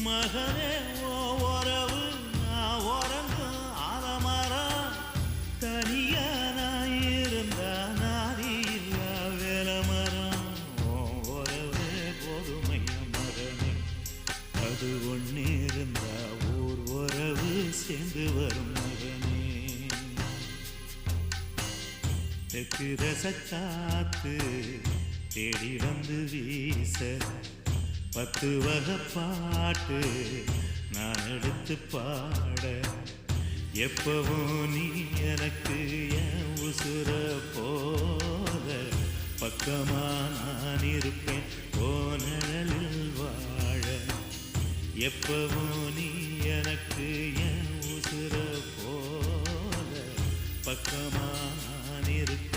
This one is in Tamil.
மகனே ஓ உறவு நான் உறங்கும் ஆலமரம் தனியா நான் இருந்தா நாதி இல்லா வேலமரம் ஓ உறவே போதுமைய மகனே அது ஒண்ணு இருந்தா ஊர் உறவு சேர்ந்து வரும் மகனே தெற்கு ரசக்காத்து தேடி வந்து வீச 10 வகை பாட்டு நான் எடுத்து பாட எப்பவும் நீ எனக்கு என் உசுர போல பக்கமா நான் இருப்பேன் ஓ நிழலில் வாழ எப்பவும் நீ எனக்கு என் உசுர போல பக்கமா நான் இருப்பேன்